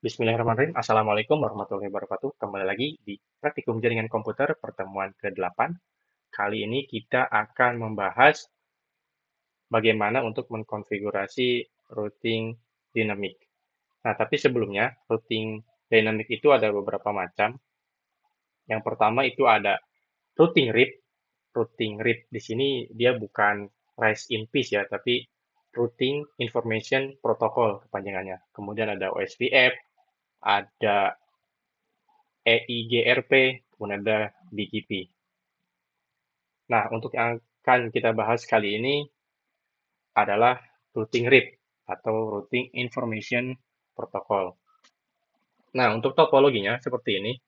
Bismillahirrahmanirrahim. Assalamualaikum warahmatullahi wabarakatuh. Kembali lagi di Praktikum Jaringan Komputer pertemuan ke-8. Kali ini kita akan membahas bagaimana untuk mengkonfigurasi routing dinamik. Nah, tapi sebelumnya, routing dinamik itu ada beberapa macam. Yang pertama itu ada routing RIP. Routing RIP di sini dia bukan REST in peace ya, tapi Routing Information Protocol kepanjangannya. Kemudian ada OSPF, ada EIGRP, kemudian ada BGP. Nah, untuk yang akan kita bahas kali ini adalah routing RIP atau Routing Information Protocol. Nah, untuk topologinya seperti ini.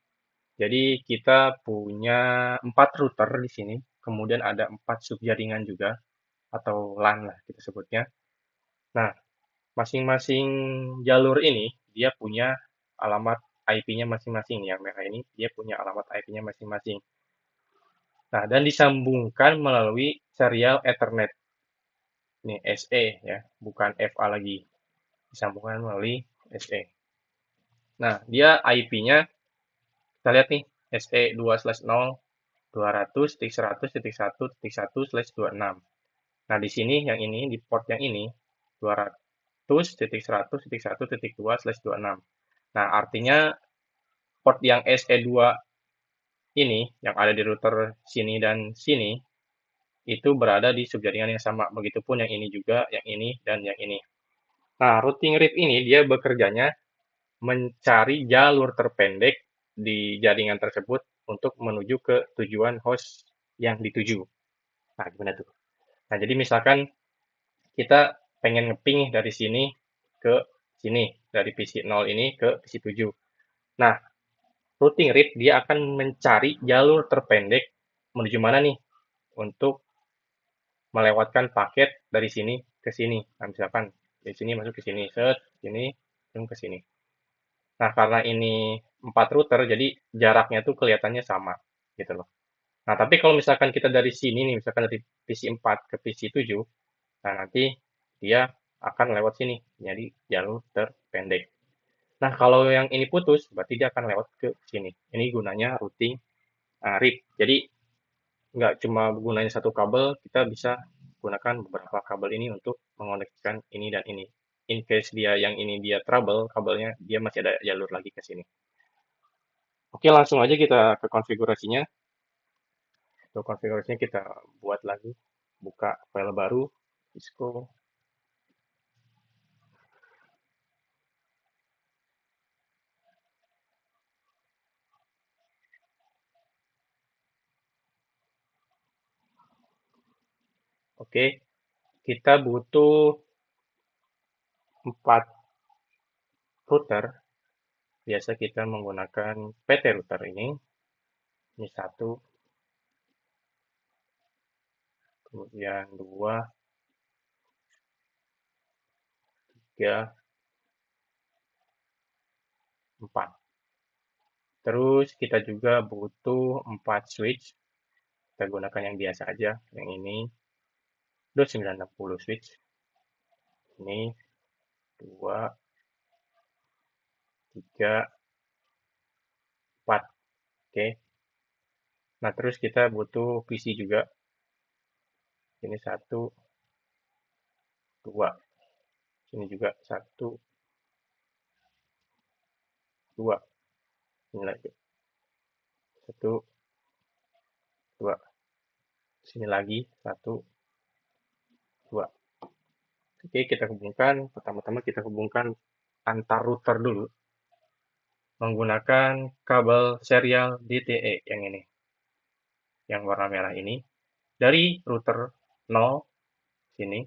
Jadi kita punya 4 router di sini, kemudian ada 4 subjaringan juga atau LAN lah kita sebutnya. Nah, masing-masing jalur ini dia punya alamat IP-nya masing-masing. Yang merah ini dia punya alamat IP-nya masing-masing. Nah, dan disambungkan melalui serial Ethernet. Ini SE ya, bukan FA lagi. Disambungkan melalui SE. Nah, dia IP-nya kita lihat nih, SE 2/0 200.100.1.1/26. Nah, di sini yang ini di port yang ini 200.100.1.2/26. Nah, artinya port yang SE2 ini yang ada di router sini dan sini itu berada di subjaringan yang sama. Begitupun yang ini juga, yang ini, dan yang ini. Nah, routing RIP ini dia bekerjanya mencari jalur terpendek di jaringan tersebut untuk menuju ke tujuan host yang dituju. Nah, gimana tuh? Nah, jadi misalkan kita pengen ngeping dari sini ke sini, dari PC 0 ini ke PC 7. Nah, routing RIP dia akan mencari jalur terpendek menuju mana nih untuk melewatkan paket dari sini ke sini. Nah, misalkan dari sini masuk ke sini, set, sini, ke sini. Nah, karena ini 4 router, jadi jaraknya tuh kelihatannya sama, gitu loh. Nah, tapi kalau misalkan kita dari sini nih, misalkan dari PC 4 ke PC 7, nah nanti dia akan lewat sini, jadi jalur terpendek. Nah, kalau yang ini putus, berarti dia akan lewat ke sini. Ini gunanya routing RIP. Jadi, nggak cuma gunanya satu kabel, kita bisa gunakan beberapa kabel ini untuk mengoneksikan ini dan ini. In case dia yang ini dia trouble, kabelnya dia masih ada jalur lagi ke sini. Oke, langsung aja kita ke konfigurasinya. Untuk konfigurasinya kita buat lagi, buka file baru, Cisco. Oke, kita butuh 4 router. Biasa kita menggunakan PT router ini. Ini satu, kemudian dua, tiga, empat. Terus kita juga butuh 4 switch. Kita gunakan yang biasa aja. Yang ini 2960 switch. Ini 2, 3, 4. Oke. Nah, terus kita butuh PC juga. Ini 1, 2. Sini juga 1, 2. Ini lagi. 1, 2. Sini lagi 1, 2. Oke, kita hubungkan. Pertama-tama kita hubungkan antar router dulu menggunakan kabel serial DTE yang ini, yang warna merah ini, dari router 0 sini.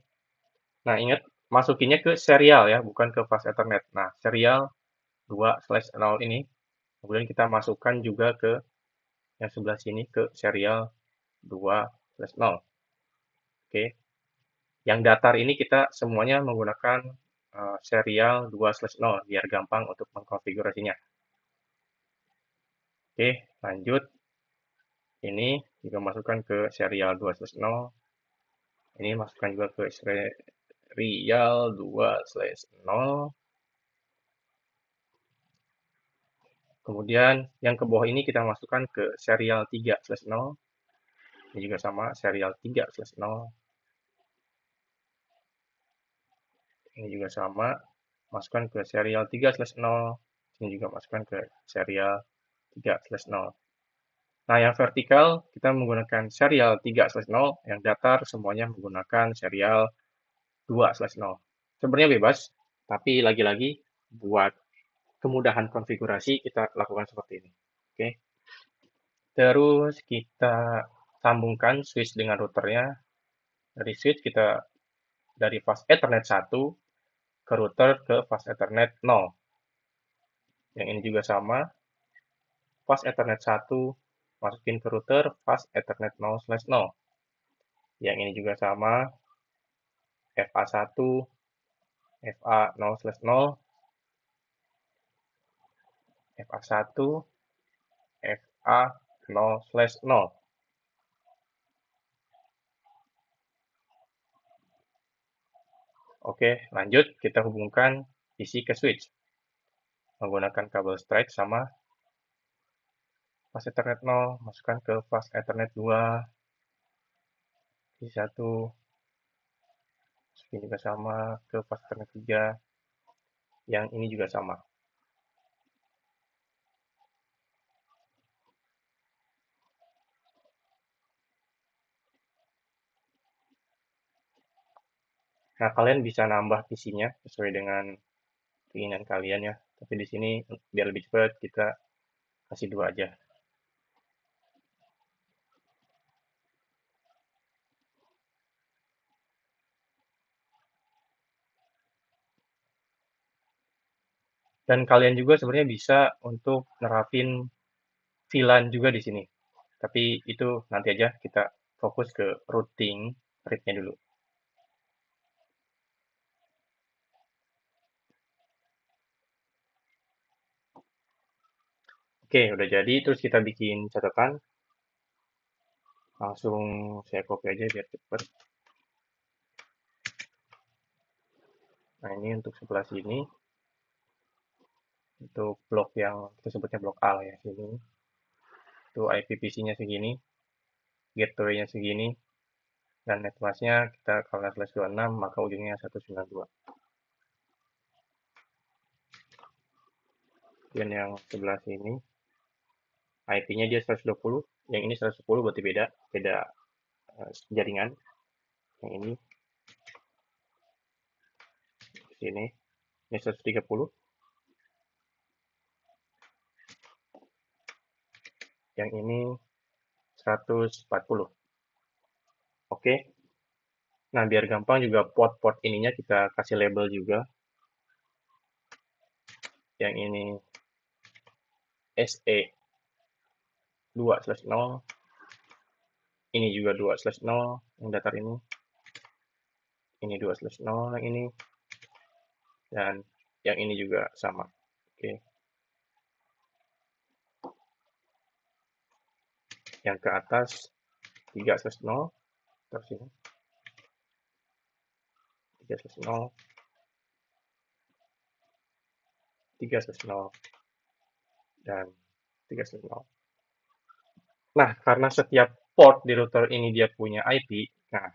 Nah, ingat masukinnya ke serial ya, bukan ke fast Ethernet. Nah, serial 2/0 ini, kemudian kita masukkan juga ke yang sebelah sini ke serial 2/0. Oke. Yang datar ini kita semuanya menggunakan serial 2/0 biar gampang untuk mengkonfigurasinya. Oke, lanjut. Ini juga masukkan ke serial 2/0. Ini masukkan juga ke serial 2/0. Kemudian yang ke bawah ini kita masukkan ke serial 3/0. Ini juga sama, serial 3/0. Ini juga sama, masukkan ke serial 3/0. Ini juga masukkan ke serial 3/0. Nah, yang vertikal kita menggunakan serial 3/0, yang datar semuanya menggunakan serial 2/0. Sebenarnya bebas, tapi lagi-lagi buat kemudahan konfigurasi kita lakukan seperti ini. Oke. Terus kita sambungkan switch dengan routernya. Dari switch kita dari fast Ethernet 1 ke router ke fast Ethernet 0. Yang ini juga sama, fast Ethernet 1 masukin ke router fast Ethernet 0/0. Yang ini juga sama, FA1, FA 0/0, FA1, FA 0/0. Oke, lanjut kita hubungkan PC ke switch menggunakan kabel straight sama fast Ethernet 0, masukkan ke fast Ethernet 2, PC 1, ini juga sama ke fast Ethernet 3, yang ini juga sama. Nah, kalian bisa nambah PC-nya sesuai dengan keinginan kalian ya. Tapi di sini biar lebih cepat kita kasih 2 aja. Dan kalian juga sebenarnya bisa untuk nerapin VLAN juga di sini. Tapi itu nanti aja kita fokus ke routing RIP-nya dulu. Oke, udah jadi. Terus kita bikin catatan. Langsung saya copy aja biar cepat. Nah, ini untuk sebelah sini. Untuk blok yang kita sebutnya blok A lah ya, sini. Itu IPVC-nya segini. Gateway-nya segini. Dan netmask-nya kita kalau /26 maka ujungnya 192. Dan yang sebelah sini IP-nya dia 120, yang ini 110 berarti beda jaringan. Yang ini sini ini 130, yang ini 140. Oke. Nah, biar gampang juga port-port ininya kita kasih label juga. Yang ini SE 2/0, ini juga 2/0 yang datar ini 2/0 yang ini, dan yang ini juga sama. Oke. Yang ke atas 3/0, terus ini 3/0, 3/0, dan 3/0. Nah, karena setiap port di router ini dia punya IP, nah,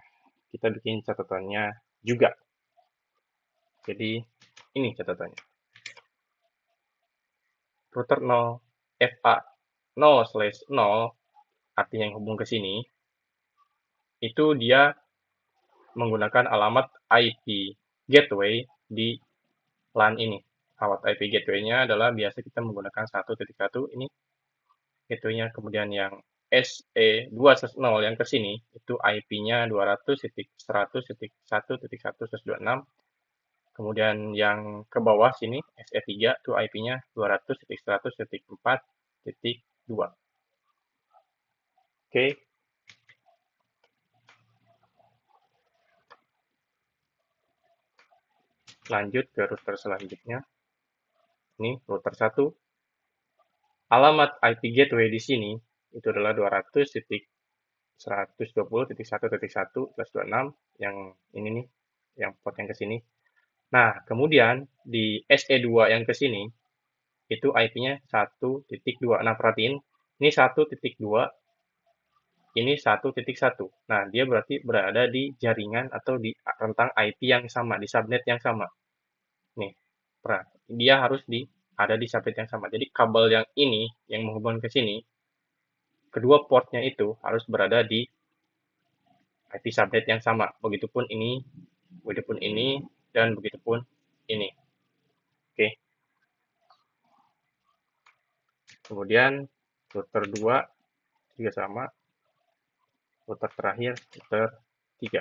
kita bikin catatannya juga. Jadi, ini catatannya. Router 0, FA 0/0, artinya yang hubung ke sini, itu dia menggunakan alamat IP gateway di LAN ini. Alamat IP gateway-nya adalah biasa kita menggunakan 1.1 ini gateway-nya, kemudian yang SE2/0 yang ke sini itu IP-nya 200.100.1.126. Kemudian yang ke bawah sini SE3 itu IP-nya 200.100.4.2. Oke. Lanjut ke router selanjutnya. Ini router 1. Alamat IP gateway di sini itu adalah 200.120.1.1/26 yang ini nih, yang port yang ke sini. Nah, kemudian di SE2 yang ke sini itu IP-nya 1.2. Nah, perhatiin, ini 1.2, ini 1.1. Nah, dia berarti berada di jaringan atau di rentang IP yang sama, di subnet yang sama. Nih, dia harus ada di subnet yang sama. Jadi, kabel yang ini, yang menghubungkan ke sini, kedua portnya itu harus berada di IP subnet yang sama. Begitupun ini, dan begitupun ini. Oke. Kemudian router 2 juga sama. Router terakhir, router 3.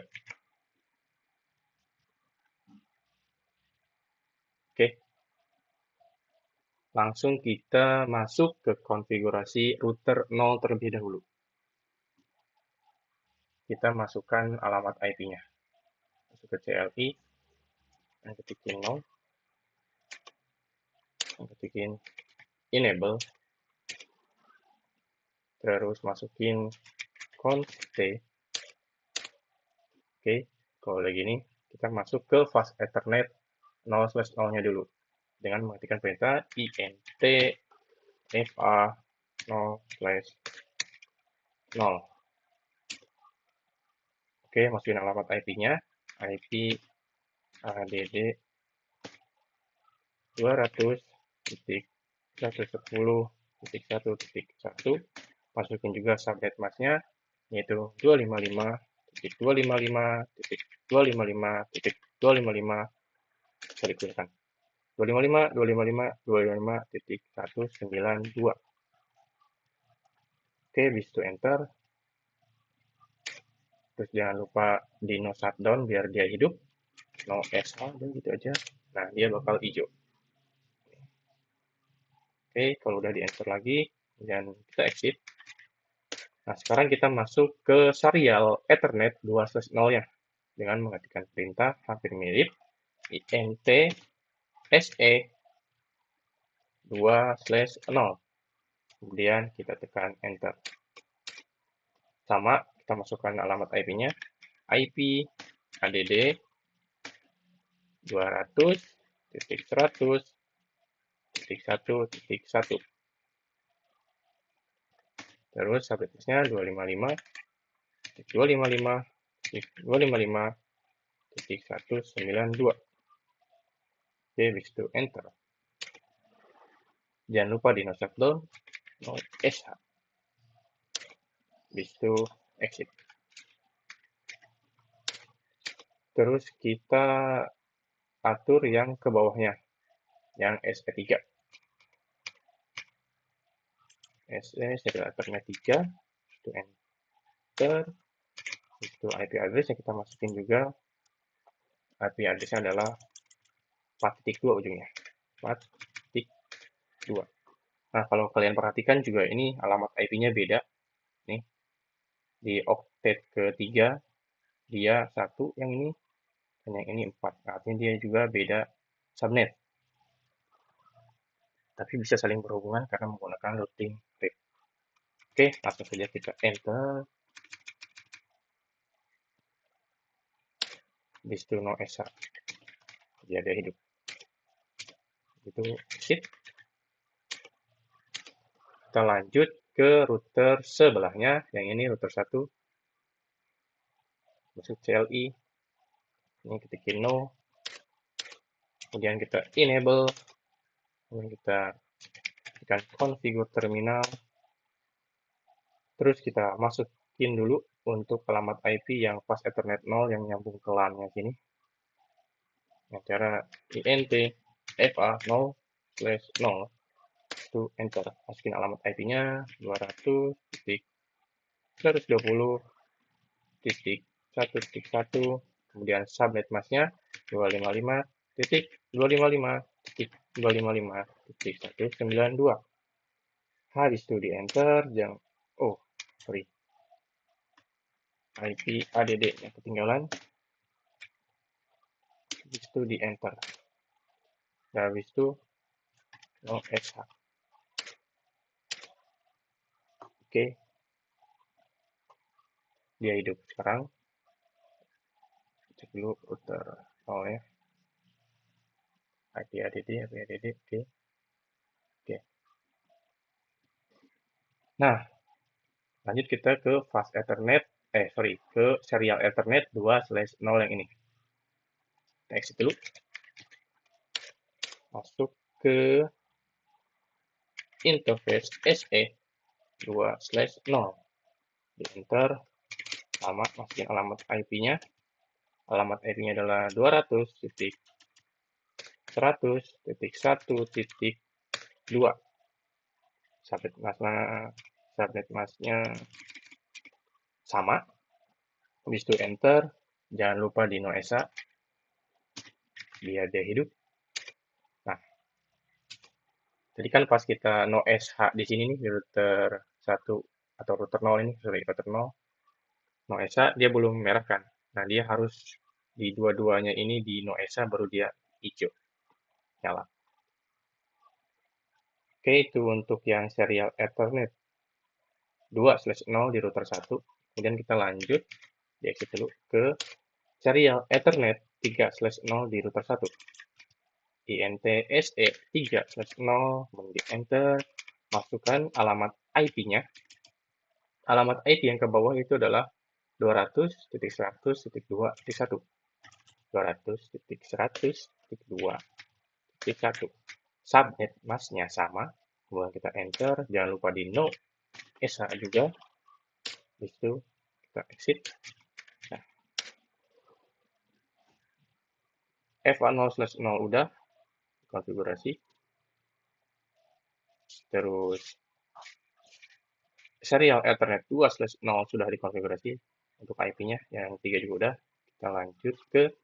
Oke. Langsung kita masuk ke konfigurasi router 0 terlebih dahulu. Kita masukkan alamat IP-nya. Masuk ke CLI, dan ketikin 0, dan ketikin enable, terus masukin const. Oke, kalau udah gini, kita masuk ke fast ethernet 0/0-nya dulu dengan mengetikkan perintah int fa 0/0. Oke, masukin alamat IP-nya, IP add 200.110.1.1. Masukin juga subnet mask-nya, yaitu 255.255.255.255. Bisa digunakan 255.255.255.192. Oke, habis itu enter. Terus jangan lupa di no shutdown biar dia hidup. No SH, dan gitu aja. Nah, dia bakal hijau. Oke, kalau udah di enter lagi, dan kita exit. Nah, sekarang kita masuk ke serial Ethernet 2/0-nya dengan mengetikkan perintah hampir mirip int se 2/0. Kemudian kita tekan enter. Sama, kita masukkan alamat IP-nya, IP add 200.100.1.1. Terus subnetnya 255.255.255.192. Oke, habis itu enter. Jangan lupa di no shutdown, no SH. Habis itu exit. Terus kita atur yang ke bawahnya, yang SE3. SE serial ethernet 3, itu enter. Itu IP address yang kita masukin juga. IP address-nya adalah 4.2 ujungnya. 4.2. Nah, kalau kalian perhatikan juga ini alamat IP-nya beda. Nih, di octet ketiga dia 1 yang ini, dan yang ini 4. Artinya dia juga beda subnet. Tapi bisa saling berhubungan karena menggunakan routing tree. Oke, langsung saja kita enter. Di situ no SH. Dia hidup. Itu exit. Kita lanjut ke router sebelahnya, yang ini router 1. Masuk CLI. Ini ketikin no. Kemudian kita enable. Kemudian kita tekan configure terminal. Terus kita masukin dulu untuk alamat IP yang fast ethernet 0 yang nyambung ke LAN-nya sini. Dengan cara int fa 0/0. Itu enter. Masukin alamat IP-nya 200.120.1.1. Kemudian subnet mask-nya 255.255.255.192. Habis itu di enter, jangan, sorry, IP add yang ketinggalan. Habis itu di enter. Dan habis itu no SH. Oke, dia hidup sekarang. Cek dulu router 0 ya. IP add, oke. Nah, lanjut kita ke fast Ethernet, ke serial Ethernet 2/0 yang ini. Kita exit dulu, masuk ke interface SE 2/0. Di enter, masukin alamat IP-nya. Alamat IP-nya adalah 200.100.1.2. Subnet masknya sama. Habis itu enter, jangan lupa di no ESA biar dia hidup. Nah, jadi kan pas kita no SH di sini nih, di router 1 atau router 0 ini, router 0, no ESA dia belum merah kan. Nah, dia harus di dua-duanya ini di no ESA baru dia hijau, nyala. Oke, itu untuk yang serial Ethernet 2/0 di router 1. Kemudian kita lanjut, di exit dulu ke serial Ethernet 3/0 di router 1. INT SE 3/0, di enter, masukkan alamat IP-nya. Alamat IP yang ke bawah itu adalah 200.100.2.1. 200.100.2.1. Subnet masknya sama. Kemudian kita enter, jangan lupa di no ESA juga. Habis itu kita exit. Nah, FA0/0 udah konfigurasi. Terus serial Ethernet 2/0 sudah dikonfigurasi untuk IP-nya, yang 3 juga udah. Kita lanjut ke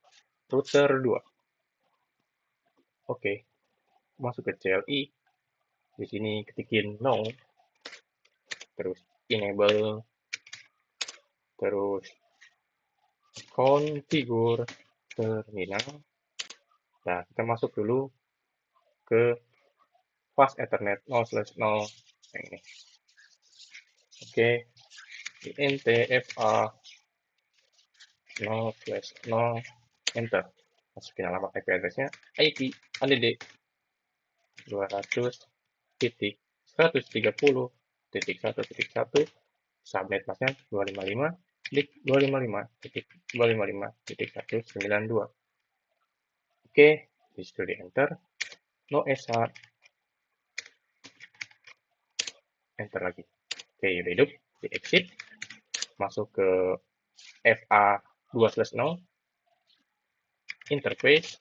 router 2. Oke, masuk ke CLI. Di sini ketikin no, terus enable, terus configure terminal. Nah, kita masuk dulu ke fast Ethernet 0/0 yang ini. Oke, INTFA 0/0, enter. Masukin alamat IP address-nya, IP add 200.130.1.1, subnet masknya 255.255.255.192. Oke, disitu di enter, no ESA, enter lagi. Oke, udah hidup, di exit, masuk ke FA 2/0, interface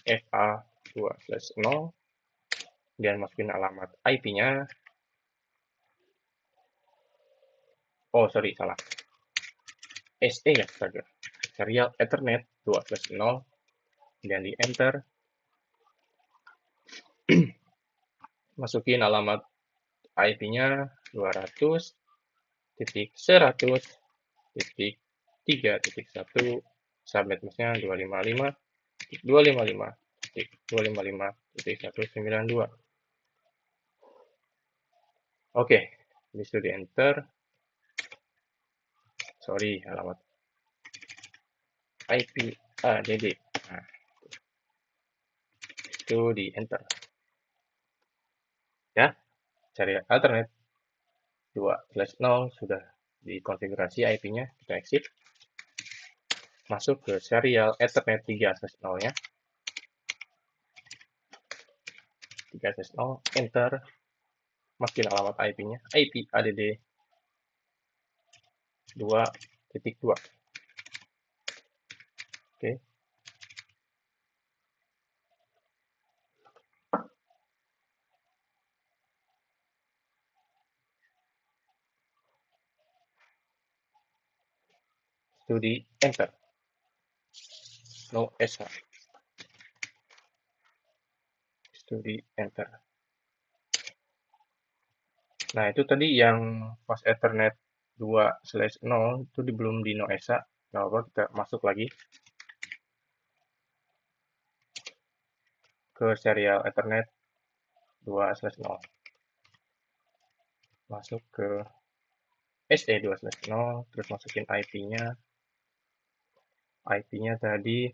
FA 2/0, dan masukin alamat IP-nya. Oh, sorry, salah. SE ya, saja. Serial Ethernet 2/0, dan di enter. Masukin alamat IP-nya 200.100.3.1, subnet masknya 255.255.255.192. Oke, bisa di enter. Sorry, alamat IP ADD. Nah, itu di enter. Ya, cari Ethernet 2/0 sudah dikonfigurasi IP-nya. Kita exit. Masuk ke serial Ethernet 3/0-nya. 3/0, enter. Masukin alamat IP-nya, IP ADD 2.2. Oke. Itu di enter. No ESA. Itu di enter. Nah, itu tadi yang fast Ethernet 2/0 itu belum di no ESA. Nah, apa kita masuk lagi ke serial Ethernet 2/0. Masuk ke SE 2/0, terus masukin IP-nya. IP-nya tadi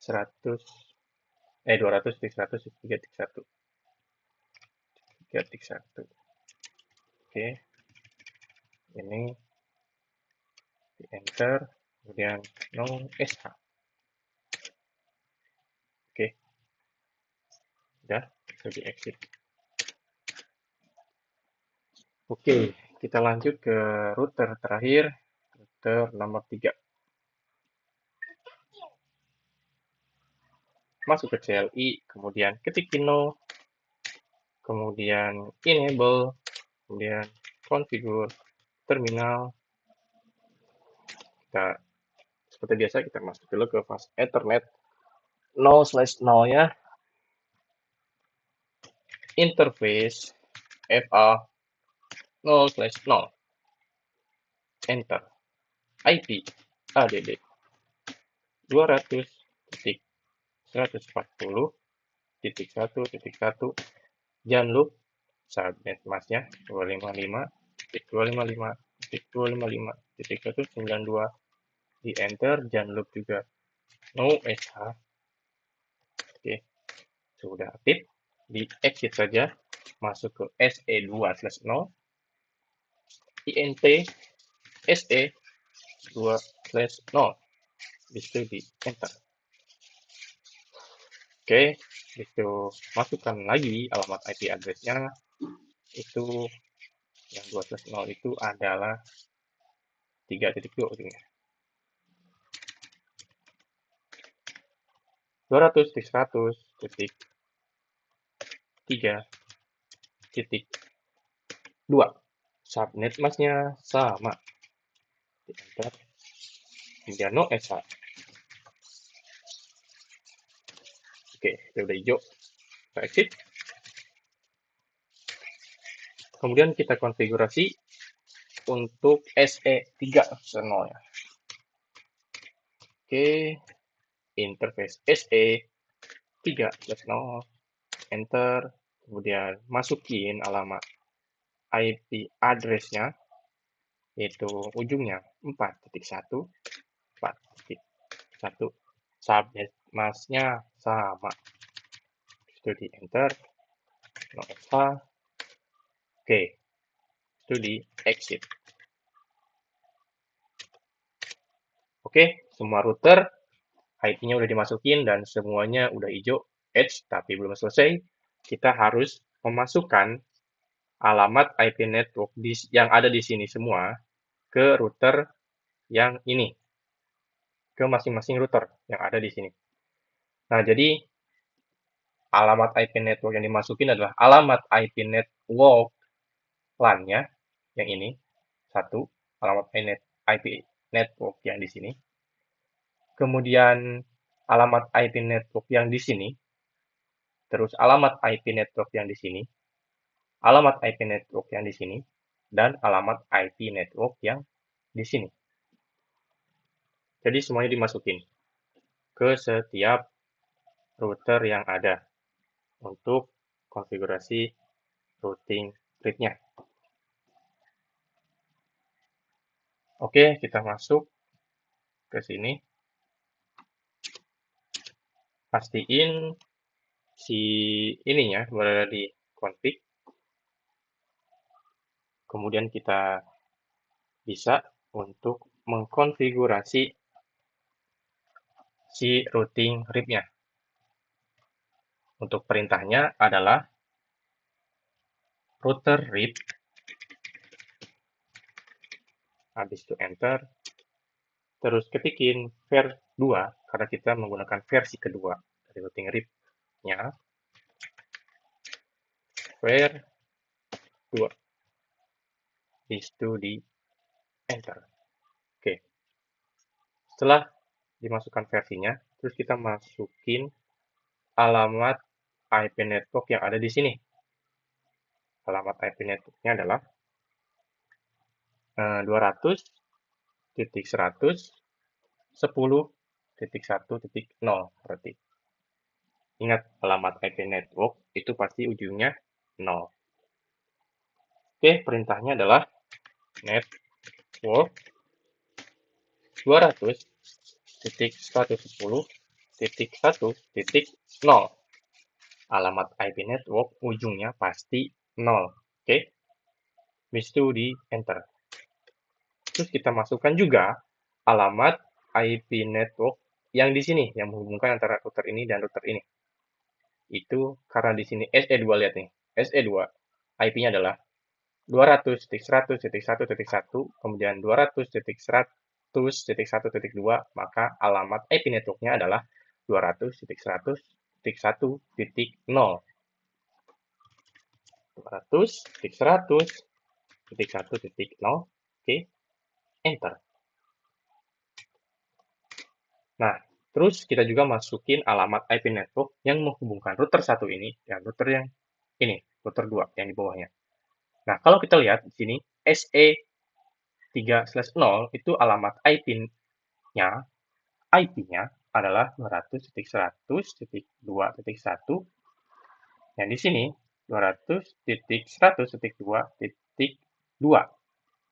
200.100.3.1. 3.1. Oke, ini di enter, kemudian no sh. Oke, udah, bisa di exit. Oke, kita lanjut ke router terakhir, router nomor 3. Masuk ke CLI, kemudian ketik no, kemudian enable, kemudian configure terminal. Kita seperti biasa kita masuk dulu ke fast Ethernet 0/0 ya. Interface FA 0/0. Enter. IP ADD 200.140.1.1. Jangan lupa subnet masnya 255.255.255.192. Di enter, jangan lupa juga no sh. Oke, sudah aktif. Di exit saja, masuk ke SE2/0, int SE2/0. Itu di enter. Oke, itu masukkan lagi alamat IP address-nya. Itu yang 2/0 itu adalah 3.2 ujungnya. 200.100.3.2. Subnet masnya sama. Di enter. Kemudian no sh. Oke, itu udah hijau. Kita exit. Kemudian kita konfigurasi untuk SE3/0 ya. Oke, interface SE3/0, enter, kemudian masukin alamat IP address-nya, yaitu ujungnya 4.1, 4.1, subnet masnya sama. Itu di enter, no sh. Oke, itu di exit. Oke, semua router IP-nya udah dimasukin dan semuanya udah hijau, edge, tapi belum selesai. Kita harus memasukkan alamat IP network yang ada di sini semua ke router yang ini, ke masing-masing router yang ada di sini. Nah, jadi alamat IP network yang dimasukin adalah alamat IP network LAN-nya yang ini, satu, alamat IP network yang di sini. Kemudian alamat IP network yang di sini, terus alamat IP network yang di sini, alamat IP network yang di sini, dan alamat IP network yang di sini. Jadi semuanya dimasukin ke setiap router yang ada untuk konfigurasi routing RIP-nya. Oke, kita masuk ke sini. Pastiin si ininya berada di config. Kemudian kita bisa untuk mengkonfigurasi si routing RIP-nya. Untuk perintahnya adalah router RIP, habis itu enter, terus ketikin var2 karena kita menggunakan versi kedua dari routing RIP-nya, var2, habis itu di enter. Oke, setelah dimasukkan versinya, terus kita masukin alamat IP network yang ada di sini. Alamat IP network-nya adalah 200.110.1.0 berarti. Ingat, alamat IP network itu pasti ujungnya 0. Oke, perintahnya adalah network 200.110.1.0. Alamat IP network ujungnya pasti 0. Oke. Habis itu di enter. Terus kita masukkan juga alamat IP network yang di sini, yang menghubungkan antara router ini dan router ini. Itu karena di sini SE2, lihat nih. SE2 IP-nya adalah 200.100.1.1, kemudian 200.100.1.2, maka alamat IP network-nya adalah 200.100.1.0. 200.100.1.0. Oke, enter. Nah, terus kita juga masukin alamat IP network yang menghubungkan router satu ini dan router yang ini, router 2 yang di bawahnya. Nah, kalau kita lihat di sini SE3/0 itu alamat IP-nya adalah 200.100.2.1, yang di sini 200.100.2.2.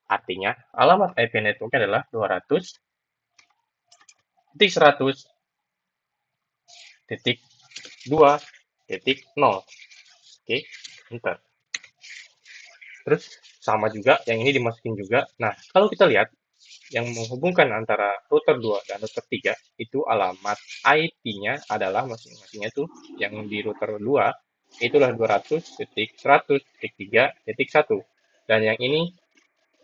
Artinya, alamat IP network adalah 200.100.2.0. Oke, enter. Terus sama juga, yang ini dimasukin juga. Nah, kalau kita lihat, yang menghubungkan antara router 2 dan router 3, itu alamat IP-nya adalah masing-masingnya tuh, yang di router 2, itulah 200.100.3.1. Dan yang ini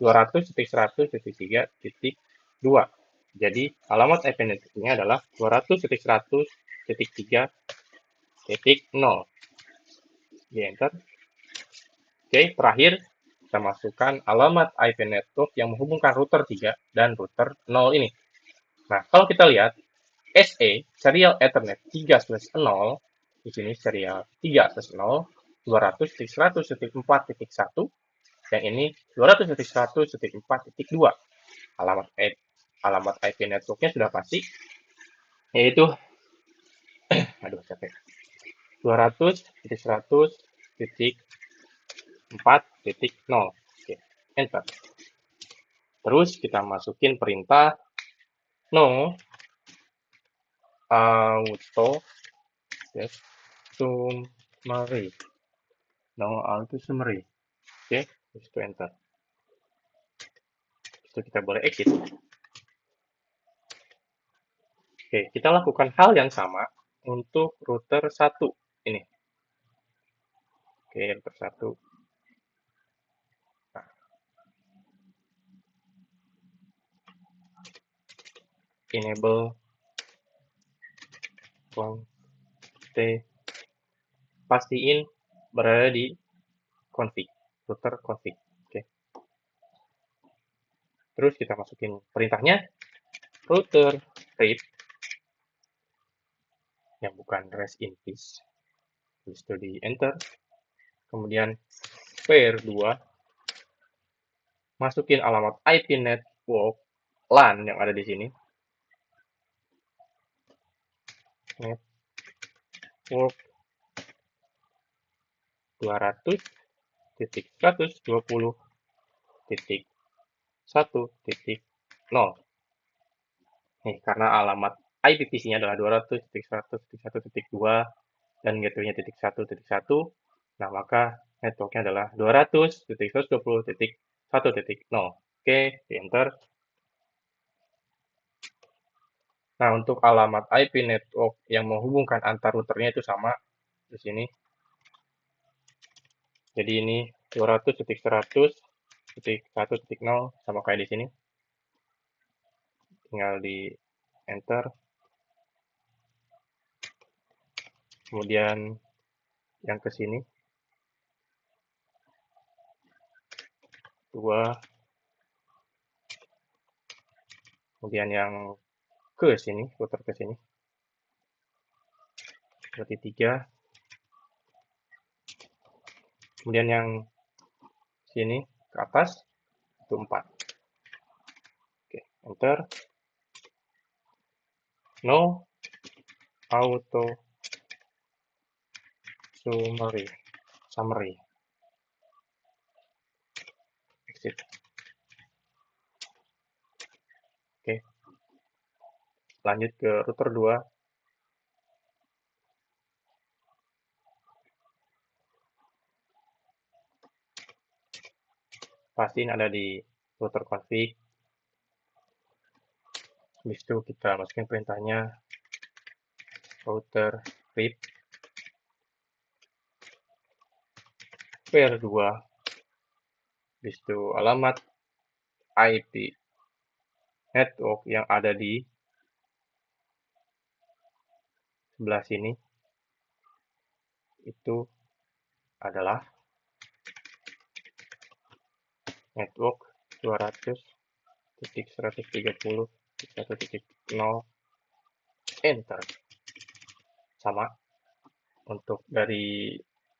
200.100.3.2. Jadi, alamat IP network-nya adalah 200.100.3.0. Di enter. Oke, terakhir kita masukkan alamat IP network yang menghubungkan router 3 dan router 0 ini. Nah, kalau kita lihat SE serial Ethernet 3/0, di sini serial 3/0, 200.100.4.1, yang ini 200.100.4.2. Alamat IP networknya sudah pasti, yaitu aduh capek, 200.100.4.0. Oke, enter. Terus kita masukin perintah no auto summary. No auto summary. Oke, terus itu enter. Itu kita boleh exit. Oke, kita lakukan hal yang sama untuk router 1 ini. Oke, router 1. Nah, enable pastiin berada di config, router config. Oke. Terus kita masukin perintahnya router read yang bukan rest in peace. Terus itu di enter. Kemudian pair 2, masukin alamat IP network LAN yang ada di sini. Network 200.120.1.0. Nih, karena alamat IPv4-nya adalah 200.100.1.2 dan gateway-nya .1.1. Nah, maka networknya adalah 200.120.1.0. Oke, di enter. Nah, untuk alamat IP network yang menghubungkan antar routernya itu sama di sini. Jadi ini 200.100.1.0 sama kayak di sini. Tinggal di enter. Kemudian yang ke sini 2. Kemudian yang ke sini, router ke sini. Berarti 3. Kemudian yang sini ke atas itu 4. Oke, enter. No auto summary. Exit. Oke. Lanjut ke router 2. pastiin ada di router config. Habis itu kita masukin perintahnya router rip var 2. Habis itu alamat IP network yang ada di sebelah sini itu adalah network 200.130.1.0. Enter. Sama untuk dari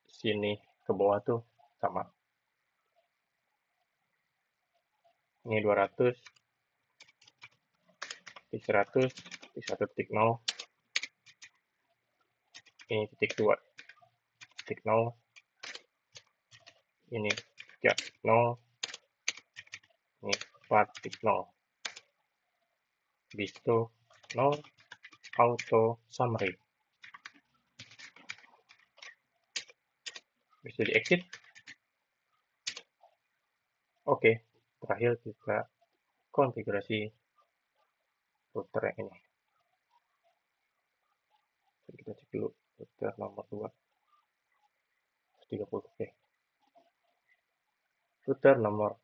sini ke bawah tuh sama. Ini 200 di 100 di 1.0. Ini titik 2 titik 0. Ini 3.0. Ini 4.0. Habis itu 0 auto summary. Bisa di exit. Oke, terakhir kita konfigurasi router yang ini. Kita cek dulu router nomor 2 30. Oke. Router nomor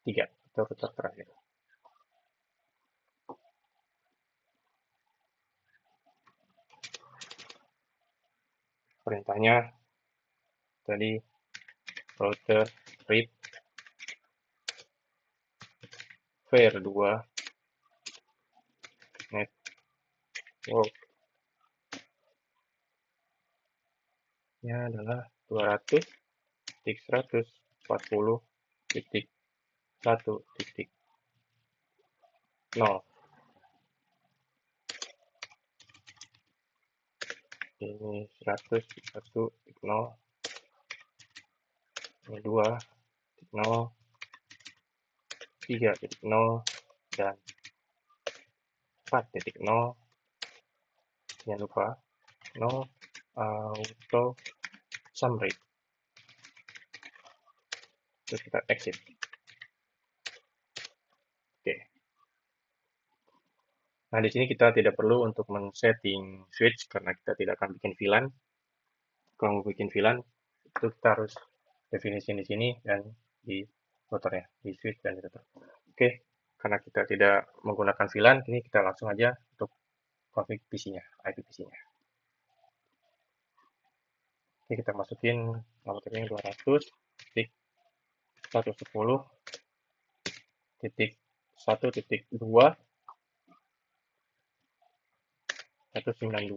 3 atau router terakhir. Perintahnya tadi router read var 2 network nya adalah 200.140.1.0. Ini 100.1.0. Ini 2.0, 3.0, dan 4.0. Jangan lupa no auto summary. Terus kita exit. Oke. Nah, di sini kita tidak perlu untuk men-setting switch karena kita tidak akan bikin VLAN. Kalau mau bikin VLAN, itu kita harus definisi di sini dan di routernya, di switch dan di router. Oke, karena kita tidak menggunakan VLAN, ini kita langsung aja untuk config PC-nya, IP PC-nya. Oke, kita masukin routernya 200.110.1.2 192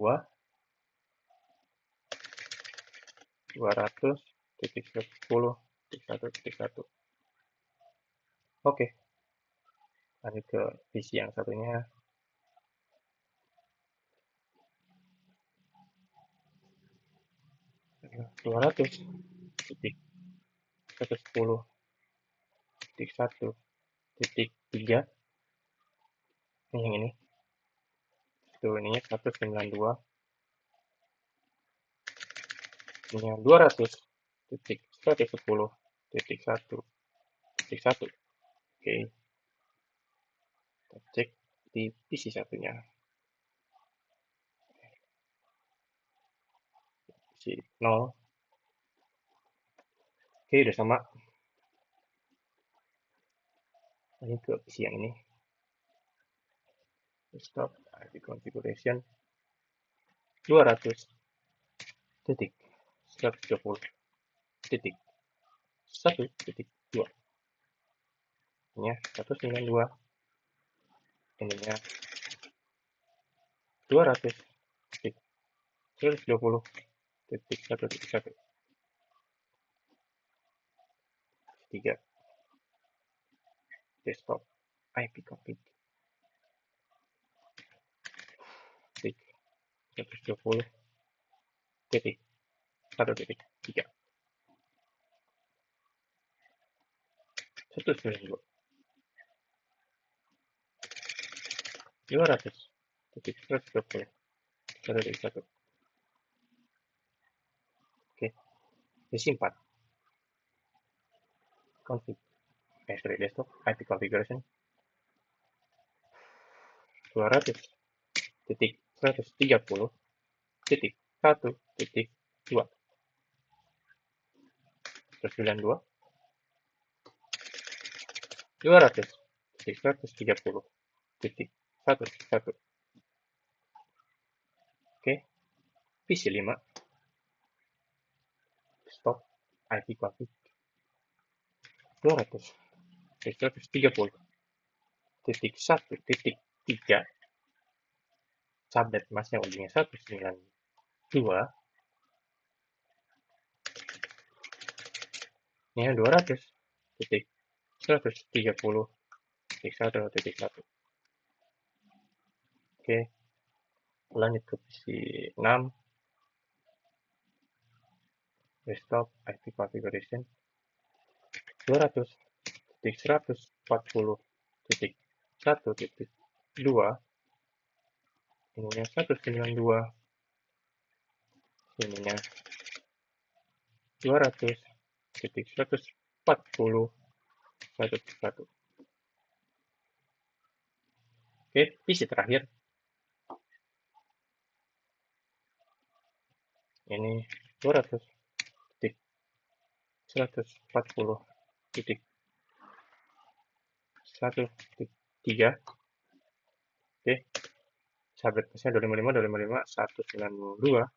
200.10.1.1. Oke, lanjut ke PC yang satunya. Dua ratus titik 110.1.3. Ini yang ini. Itu ininya 192. Ini yang 200.110.1.1. Oke. Kita cek di PC satunya. PC 0. Oke, udah sama. Ini ke PC yang ini. Stop IP configuration 200.130.1.2. Ininya 192. Ininya 200.120.1.1. 3. Desktop IP config 120.1.3. 192. 200.120.1.1. Oke, disimpan. Config. sorry, desktop IP configuration 200.130.1.2 terus 200.130.1. Oke, PC 5 stop IP config 200.130.1.3 subnet masnya ujungnya 192, ini 200.130.1.1. Oke, lanjut ke PC 6 desktop IP configuration 200.140.1.2, ininya 192, ininya 200.140.1.1. Oke, PC terakhir ini 200.140.1.3. Oke, subnet busnya 255, 192,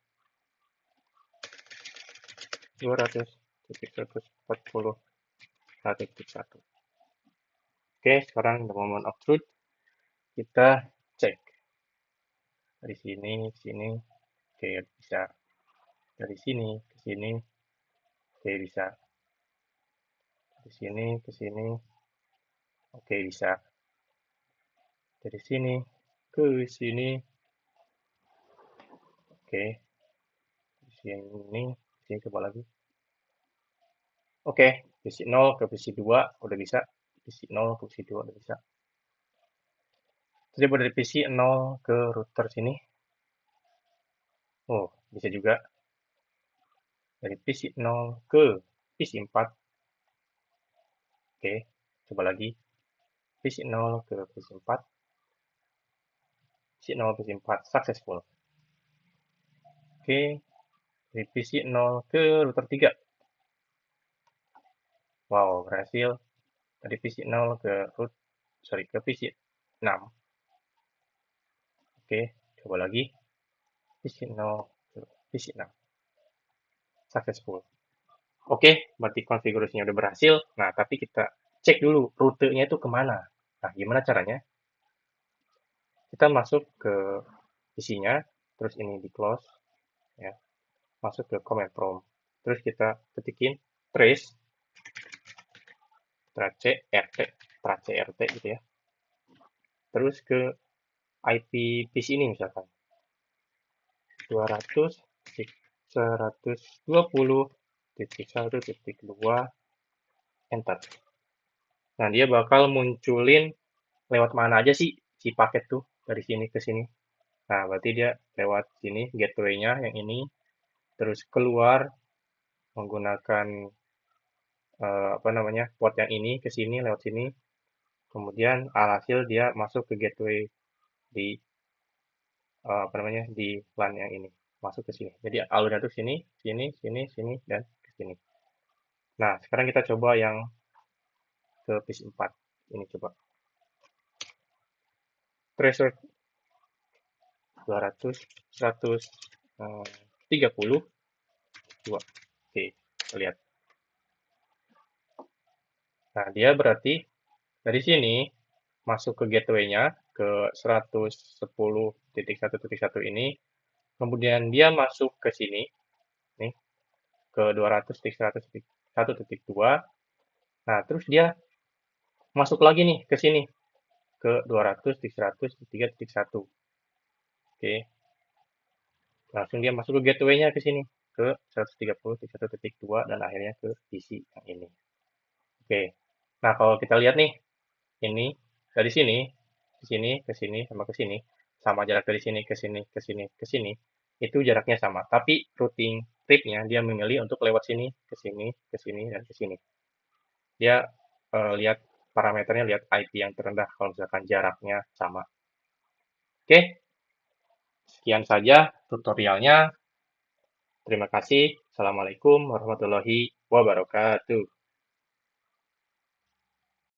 200.140.1.1. Oke, sekarang the moment of truth, kita cek dari sini ke sini. Oke, bisa dari sini ke sini. Oke, bisa dari sini ke sini. Oke, bisa dari sini ke sini. Oke, di sini coba lagi. Oke, PC 0 ke PC 2 udah bisa. PC 0 ke PC 2 udah bisa. Coba dari PC 0 ke router sini. Oh, bisa juga. Dari PC 0 ke PC 4. Oke, coba lagi. PC 0 ke PC 4. PC 0 ke PC 4 successful. Oke, dari PC 0 ke router 3. Wow, berhasil. Dari PC 0 ke PC 6. Oke, coba lagi. PC 0 ke PC 6. Successful. Oke, berarti konfigurasinya udah berhasil. Nah, tapi kita cek dulu rutenya itu kemana. Nah, gimana caranya? Kita masuk ke PC-nya, terus ini di close, ya. Masuk ke command prompt. Terus kita ketikin trace, trace rt gitu ya. Terus ke IP PC ini misalkan. 200.120.1.2, enter. Nah, dia bakal munculin lewat mana aja sih si paket tuh dari sini ke sini. Nah, berarti dia lewat sini gateway-nya yang ini, terus keluar menggunakan port yang ini ke sini lewat sini. Kemudian alhasil dia masuk ke gateway di di LAN yang ini, masuk ke sini. Jadi alurnya tuh sini, sini, sini, sini, dan ke sini. Nah, sekarang kita coba yang ke PC 4. Ini coba. Threshold 200, 132. Oke, lihat. Nah, dia berarti dari sini masuk ke gateway-nya ke 110.1.1 ini, kemudian dia masuk ke sini, nih, ke 200.100.1.2. Nah, terus dia masuk lagi nih ke sini, ke 200.100.3.1. Oke. Langsung dia masuk ke gateway-nya ke sini, ke 130.1.2 dan akhirnya ke PC yang ini. Oke. Nah, kalau kita lihat nih, ini dari sini, ke sini, ke sini, sama ke sini, sama jarak dari sini ke sini, ke sini, ke sini, itu jaraknya sama. Tapi routing tripnya dia memilih untuk lewat sini, ke sini, ke sini, dan ke sini. Dia lihat parameternya, lihat IP yang terendah kalau misalkan jaraknya sama. Oke, sekian saja tutorialnya. Terima kasih. Assalamualaikum warahmatullahi wabarakatuh.